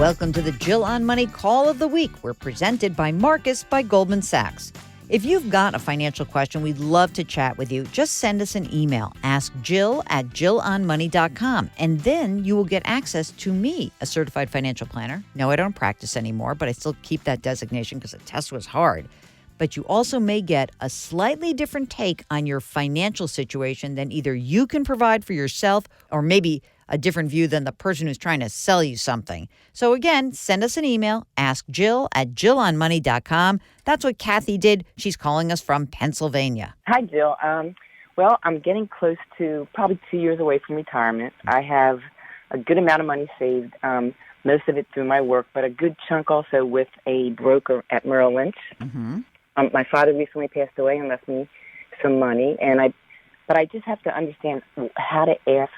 Welcome to the Jill on Money Call of the Week. We're presented by Marcus by Goldman Sachs. If you've got a financial question, we'd love to chat with you. Just send us an email. Ask Jill at jillonmoney.com. And then you will get access to me, a certified financial planner. No, I don't practice anymore, but I still keep that designation because the test was hard. But you also may get a slightly different take on your financial situation than either you can provide for yourself or maybe a different view than the person who's trying to sell you something. So again, send us an email, ask Jill at jillonmoney.com. That's what Cathy did. She's calling us from Pennsylvania. Hi, Jill. Well, I'm getting close to probably 2 years away from retirement. I have a good amount of money saved, most of it through my work, but a good chunk also with a broker at Merrill Lynch. Mm-hmm. My father recently passed away and left me some money, but I just have to understand how to ask.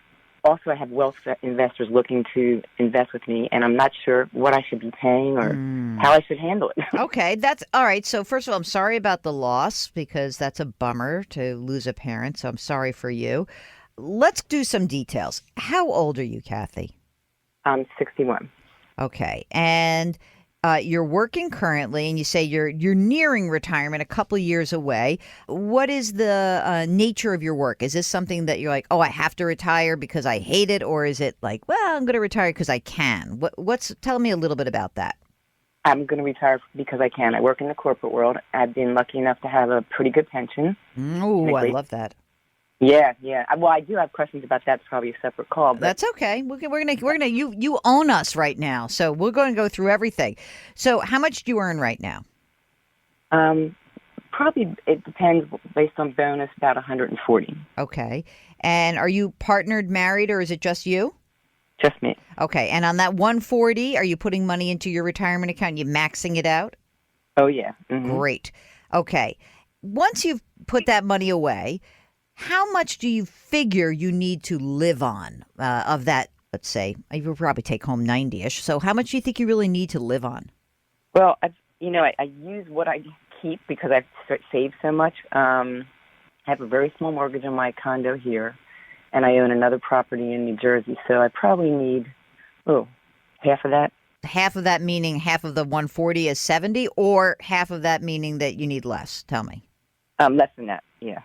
Also, I have wealth investors looking to invest with me, and I'm not sure what I should be paying or how I should handle it. Okay, that's all right. So first of all, I'm sorry about the loss because that's a bummer to lose a parent, so I'm sorry for you. Let's do some details. How old are you, Cathy? I'm 61. Okay, and you're working currently, and you say you're nearing retirement, a couple of years away. What is the nature of your work? Is this something that you're like, oh, I have to retire because I hate it, or is it like, well, I'm going to retire because I can? Tell me a little bit about that. I'm going to retire because I can. I work in the corporate world. I've been lucky enough to have a pretty good pension. Oh, I love that. Yeah. Well, I do have questions about that. It's probably a separate call. But that's okay. We're gonna. You own us right now, so we're going to go through everything. So, how much do you earn right now? Probably it depends based on bonus. About 140. Okay. And are you partnered, married, or is it just you? Just me. Okay. And on that 140, are you putting money into your retirement account? You maxing it out? Oh yeah. Mm-hmm. Great. Okay. Once you've put that money away, how much do you figure you need to live on of that? Let's say you will probably take home 90-ish. So how much do you think you really need to live on? Well, I use what I keep because I've saved so much. I have a very small mortgage on my condo here, and I own another property in New Jersey. So I probably need, half of that. Half of that meaning half of the 140 is 70, or half of that meaning that you need less? Tell me. Less than that, yeah.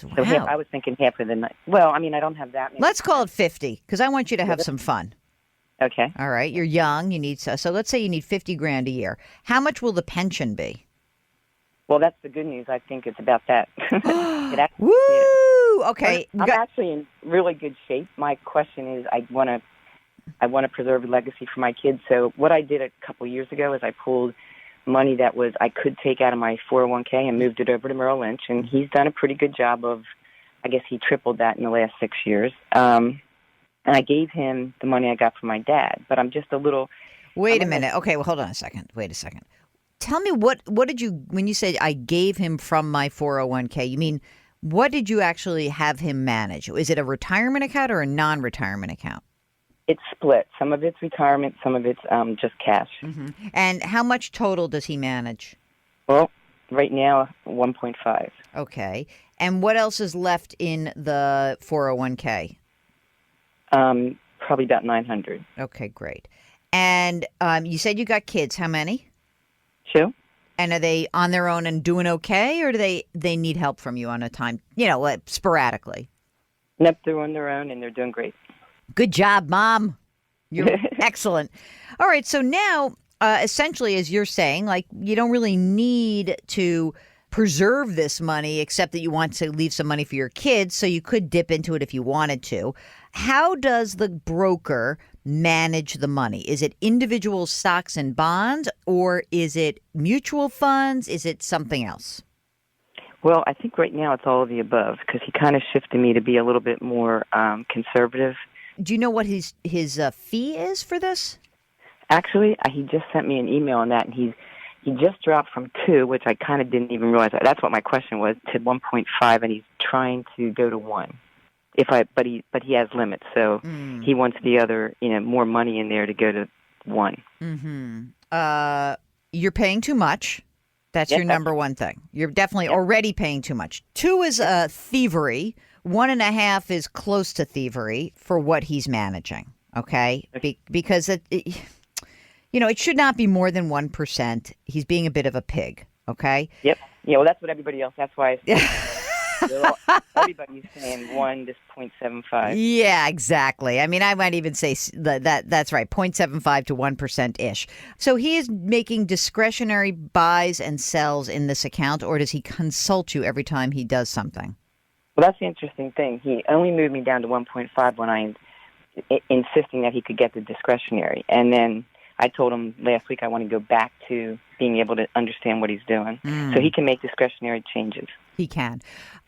Wow. So I was thinking half of the night. Well, I mean, I don't have that many. Let's call it 50 because I want you to have some fun. Okay. All right. You're young. You need so let's say you need $50,000 a year. How much will the pension be? Well, that's the good news. I think it's about that. Woo! Yeah. Okay. I'm actually in really good shape. My question is, I want to preserve a legacy for my kids. So what I did a couple years ago is I pulled money that I could take out of my 401k and moved it over to Merrill Lynch, and he's done a pretty good job of, I guess he tripled that in the last 6 years. And I gave him the money I got from my dad, but I'm just a little... Wait a minute. Okay, well, hold on a second. Wait a second. Tell me what did you, when you say I gave him from my 401k, you mean, what did you actually have him manage? Is it a retirement account or a non-retirement account? It's split. Some of it's retirement, some of it's just cash. Mm-hmm. And how much total does he manage? Well, right now, 1.5. Okay. And what else is left in the 401k? Probably about 900. Okay, great. And you said you got kids. How many? 2. And are they on their own and doing okay, or do they need help from you on a time, like sporadically? Nope, they're on their own and they're doing great. Good job, Mom. You're excellent. All right. So now, essentially, as you're saying, like you don't really need to preserve this money except that you want to leave some money for your kids. So you could dip into it if you wanted to. How does the broker manage the money? Is it individual stocks and bonds, or is it mutual funds? Is it something else? Well, I think right now it's all of the above because he kind of shifted me to be a little bit more conservative. Do you know what his fee is for this? Actually, he just sent me an email on that, and he just dropped from 2, which I kind of didn't even realize. That's what my question was, to 1.5, and he's trying to go to 1. But he has limits, so he wants the other, more money in there to go to 1. Mm-hmm. You're paying too much. That's your number one thing. You're definitely already paying too much. 2 is thievery. 1.5 is close to thievery for what he's managing. Okay, because it should not be more than 1%. He's being a bit of a pig, okay? Yep. Yeah, well, that's what everybody else, that's why everybody's saying 1 to 0.75. Yeah, exactly. I mean, I might even say that's right, 0.75 to 1%-ish. So he is making discretionary buys and sells in this account, or does he consult you every time he does something? Well, that's the interesting thing. He only moved me down to 1.5 when I insisting that he could get the discretionary. And then I told him last week I want to go back to being able to understand what he's doing. So he can make discretionary changes. He can.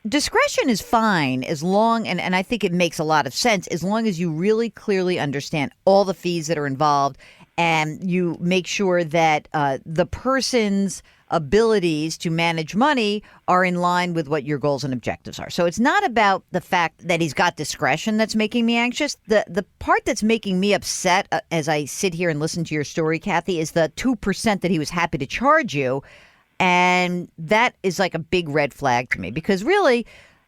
Discretion is fine as long, and I think it makes a lot of sense, as long as you really clearly understand all the fees that are involved and you make sure that the person's abilities to manage money are in line with what your goals and objectives are. So it's not about the fact that he's got discretion that's making me anxious. The part that's making me upset as I sit here and listen to your story, Cathy, is the 2% that he was happy to charge you. And that is like a big red flag to me because really,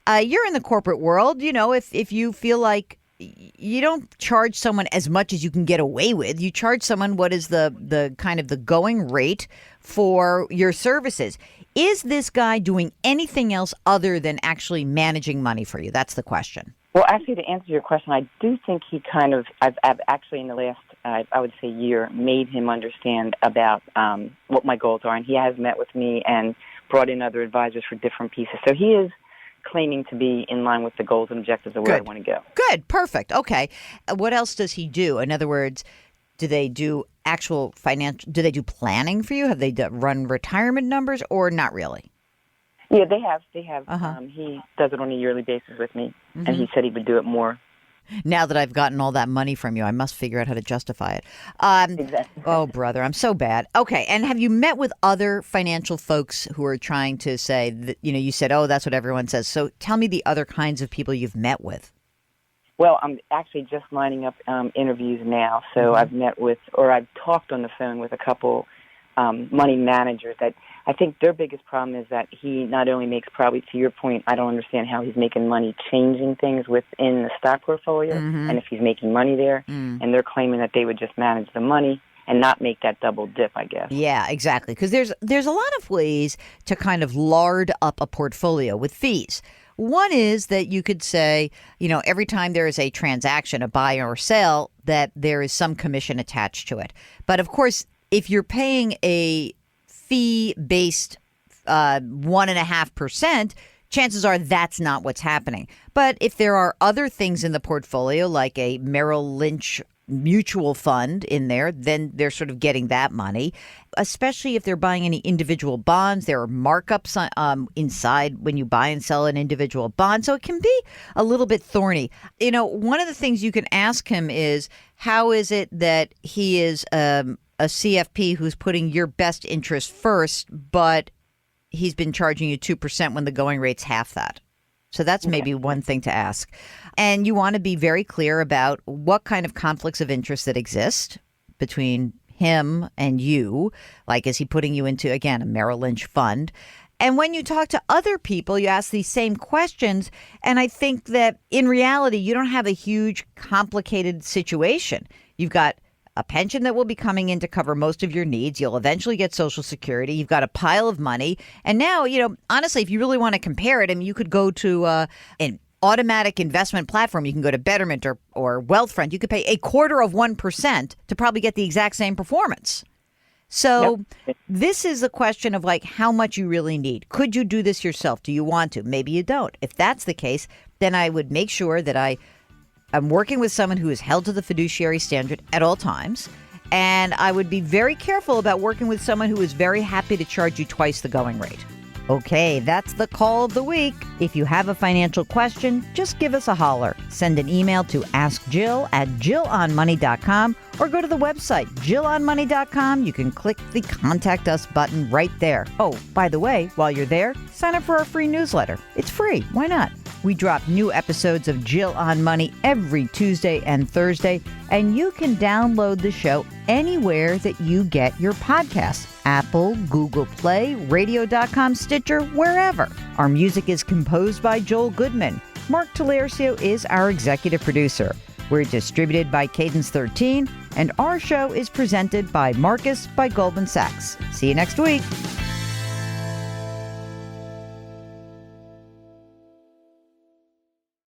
you're in the corporate world. If you feel like you don't charge someone as much as you can get away with, you charge someone what is the kind of the going rate for your services. Is this guy doing anything else other than actually managing money for you? That's the question. Well, actually, to answer your question, I do think he kind of, I've actually in the last, I would say year, made him understand about what my goals are. And he has met with me and brought in other advisors for different pieces. So he is claiming to be in line with the goals and objectives of where I want to go. Good. Perfect. Okay. What else does he do? In other words, do they do actual financial, do they do planning for you? Have they run retirement numbers or not really? Yeah, they have. He does it on a yearly basis with me, and he said he would do it more. Now that I've gotten all that money from you, I must figure out how to justify it. Exactly. Oh, brother, I'm so bad. Okay, and have you met with other financial folks who are trying to say that, you said, oh, that's what everyone says. So tell me the other kinds of people you've met with. Well, I'm actually just lining up interviews now. So I've met with, or I've talked on the phone with a couple money managers that I think their biggest problem is that he not only makes, probably to your point, I don't understand how he's making money changing things within the stock portfolio and if he's making money there. And they're claiming that they would just manage the money and not make that double dip, I guess. Yeah, exactly. Because there's a lot of ways to kind of lard up a portfolio with fees. One is that you could say, every time there is a transaction, a buy or sale, that there is some commission attached to it. But of course, if you're paying a fee-based 1.5%, chances are that's not what's happening. But if there are other things in the portfolio, like a Merrill Lynch mutual fund in there, then they're sort of getting that money, especially if they're buying any individual bonds. There are markups inside when you buy and sell an individual bond. So it can be a little bit thorny. One of the things you can ask him is, how is it that he is a CFP who's putting your best interest first, but he's been charging you 2% when the going rate's half that? So that's maybe one thing to ask. And you want to be very clear about what kind of conflicts of interest that exist between him and you. Like, is he putting you into, again, a Merrill Lynch fund? And when you talk to other people, you ask these same questions. And I think that in reality, you don't have a huge complicated situation. You've got a pension that will be coming in to cover most of your needs. You'll eventually get Social Security. You've got a pile of money. And now, honestly, if you really want to compare it, you could go to an automatic investment platform. You can go to Betterment or Wealthfront. You could pay 0.25% to probably get the exact same performance. So This is a question of how much you really need. Could you do this yourself? Do you want to? Maybe you don't. If that's the case, then I would make sure that I'm working with someone who is held to the fiduciary standard at all times. And I would be very careful about working with someone who is very happy to charge you twice the going rate. Okay, that's the call of the week. If you have a financial question, just give us a holler. Send an email to askjill@jillonmoney.com or go to the website, jillonmoney.com. You can click the Contact Us button right there. Oh, by the way, while you're there, sign up for our free newsletter. It's free. Why not? We drop new episodes of Jill on Money every Tuesday and Thursday, and you can download the show anywhere that you get your podcasts. Apple, Google Play, radio.com, Stitcher, wherever. Our music is composed by Joel Goodman. Mark Talercio is our executive producer. We're distributed by Cadence 13, And our show is presented by Marcus by Goldman Sachs. See you next week.